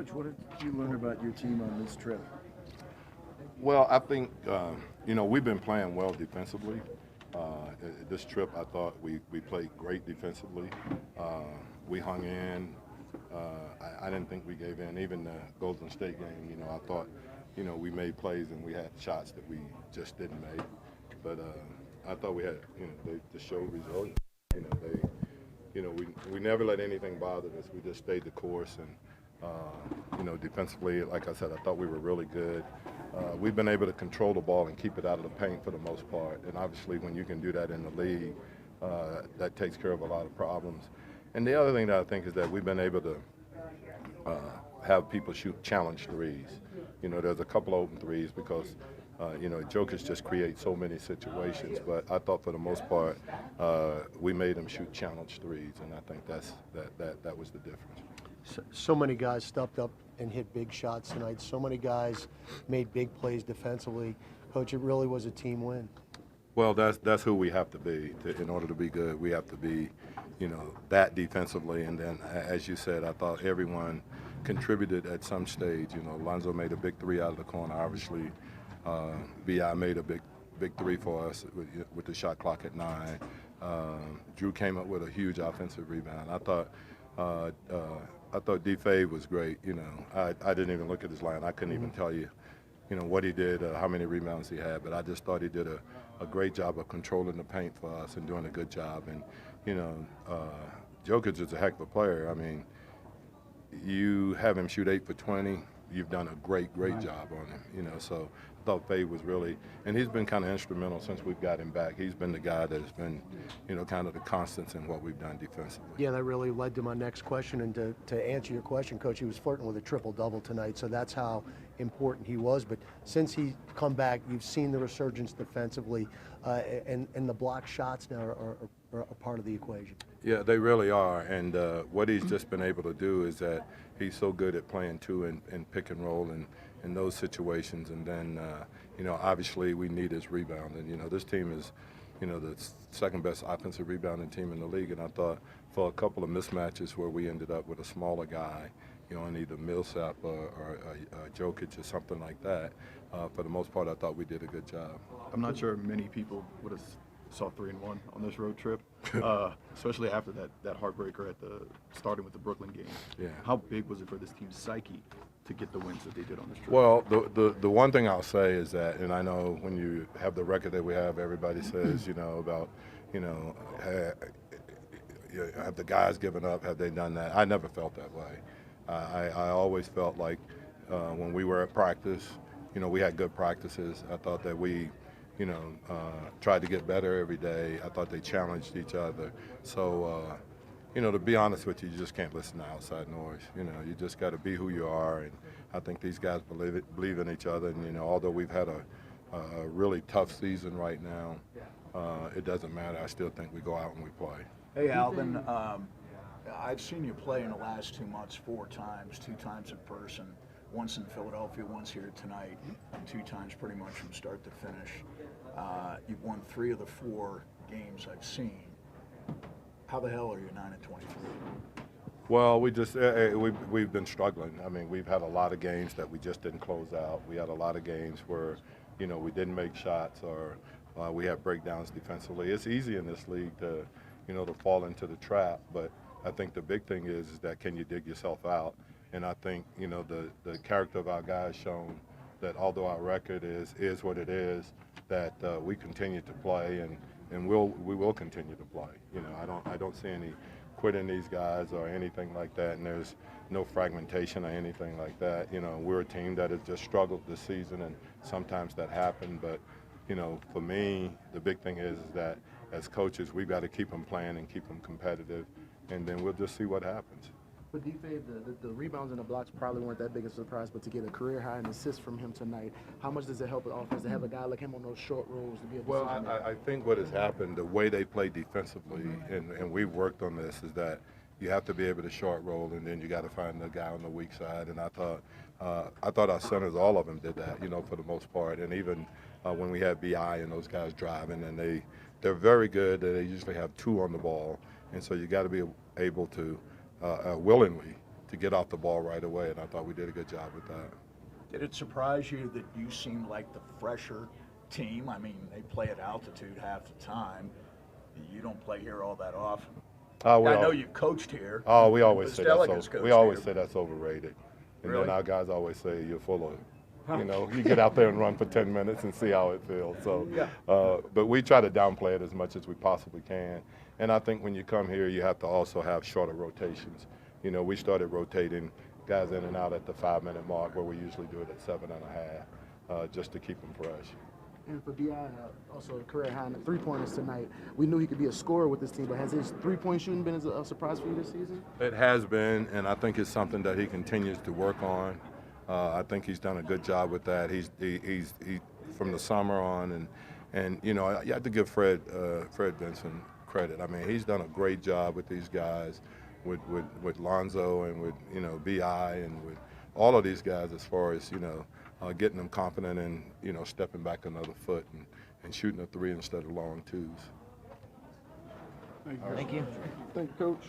Coach, what did you learn about your team on this trip? Well, I think, we've been playing well defensively. This trip, I thought we played great defensively. We hung in. I didn't think we gave in. Even the Golden State game, I thought, we made plays and we had shots that we just didn't make. But I thought we had, they showed resilience. You know, they, we never let anything bother us. We just stayed the course and, defensively, like I said, I thought we were really good. We've been able to control the ball and keep it out of the paint for the most part. And obviously, when you can do that in the league, that takes care of a lot of problems. And the other thing that I think is that we've been able to have people shoot challenge threes. There's a couple open threes because, Jokic just creates so many situations. But I thought for the most part, we made them shoot challenge threes, and I think that was the difference. So many guys stepped up and hit big shots tonight. So many guys made big plays defensively. Coach, it really was a team win. Well, that's who we have to be. In order to be good, we have to be, that defensively. And then, as you said, I thought everyone contributed at some stage. Lonzo made a big three out of the corner. Obviously, B.I. made a big three for us with the shot clock at 9. Drew came up with a huge offensive rebound. I thought D-Fave was great. I didn't even look at his line. I couldn't even tell you, what he did, how many rebounds he had. But I just thought he did a great job of controlling the paint for us and doing a good job. And, Jokic is a heck of a player. I mean, you have him shoot 8 for 20. You've done a great job on him, So I thought Faye was really, and he's been kind of instrumental since we've got him back. He's been the guy that's been, kind of the constants in what we've done defensively. Yeah, that really led to my next question. And to answer your question, Coach, he was flirting with a triple-double tonight, so that's how important he was. But since he's come back, you've seen the resurgence defensively, and the block shots now are a part of the equation. Yeah, they really are. And what he's just been able to do is that he's so good at playing two and pick and roll and in those situations. And then, obviously we need his rebound. And, this team is, the second best offensive rebounding team in the league. And I thought for a couple of mismatches where we ended up with a smaller guy, in either Millsap or Jokic or something like that, for the most part, I thought we did a good job. I'm not sure many people would have saw 3-1 on this road trip, especially after that heartbreaker starting with the Brooklyn game. Yeah. How big was it for this team's psyche to get the wins that they did on this trip? Well, the one thing I'll say is that, and I know when you have the record that we have, everybody says, about, have the guys given up? Have they done that? I never felt that way. I always felt like when we were at practice, we had good practices. I thought that we tried to get better every day. I thought they challenged each other. So, to be honest with you, you just can't listen to outside noise. You just got to be who you are. And I think these guys believe in each other. And, although we've had a really tough season right now, it doesn't matter. I still think we go out and we play. Hey, Alvin, I've seen you play in the last 2 months 4 times, 2 times in person, once in Philadelphia, once here tonight, and 2 times pretty much from start to finish. You've won 3 of the 4 games I've seen. How the hell are you 9-23? Well, we've been struggling. I mean, we've had a lot of games that we just didn't close out. We had a lot of games where, we didn't make shots or we had breakdowns defensively. It's easy in this league to, to fall into the trap, but I think the big thing is that can you dig yourself out? And I think, the character of our guys shown that although our record is what it is, that we continue to play and we will continue to play. I don't see any quitting these guys or anything like that, and there's no fragmentation or anything like that. We're a team that has just struggled this season, and sometimes that happened. But, for me, the big thing is that as coaches, we've got to keep them playing and keep them competitive, and then we'll just see what happens. But D-Fave, the rebounds and the blocks probably weren't that big a surprise, but to get a career high in assists from him tonight, how much does it help the offense to have a guy like him on those short rolls to be able to? Well, I think what has happened, the way they play defensively, and we've worked on this, is that you have to be able to short roll, and then you got to find the guy on the weak side. And I thought our centers, all of them did that, for the most part. And even when we had B.I. and those guys driving, and they're very good. They usually have 2 on the ball, and so you got to be able to willingly to get off the ball right away, and I thought we did a good job with that. Did it surprise you that you seemed like the fresher team? I mean, they play at altitude half the time. You don't play here all that often. I know you've coached here. Oh, we always say Pelicans that's overrated. And Really? then our guys always say you're full of, you know, you get out there and run for 10 minutes and see how it feels. So, Yeah. but we try to downplay it as much as we possibly can. And I think when you come here, you have to also have shorter rotations. You know, we started rotating guys in and out at the 5-minute mark, where we usually do it at 7.5, just to keep them fresh. And for B.I., also a career high in the three-pointers tonight. We knew he could be a scorer with this team, but has his three-point shooting been a surprise for you this season? It has been, and I think it's something that he continues to work on. I think he's done a good job with that. He's from the summer on, and you know, you have to give Fred Vinson credit. I mean, he's done a great job with these guys, with Lonzo and with, you know, B.I. and with all of these guys, as far as, you know, getting them confident and, you know, stepping back another foot and shooting a three instead of long twos. Thank you. Thank you, Coach.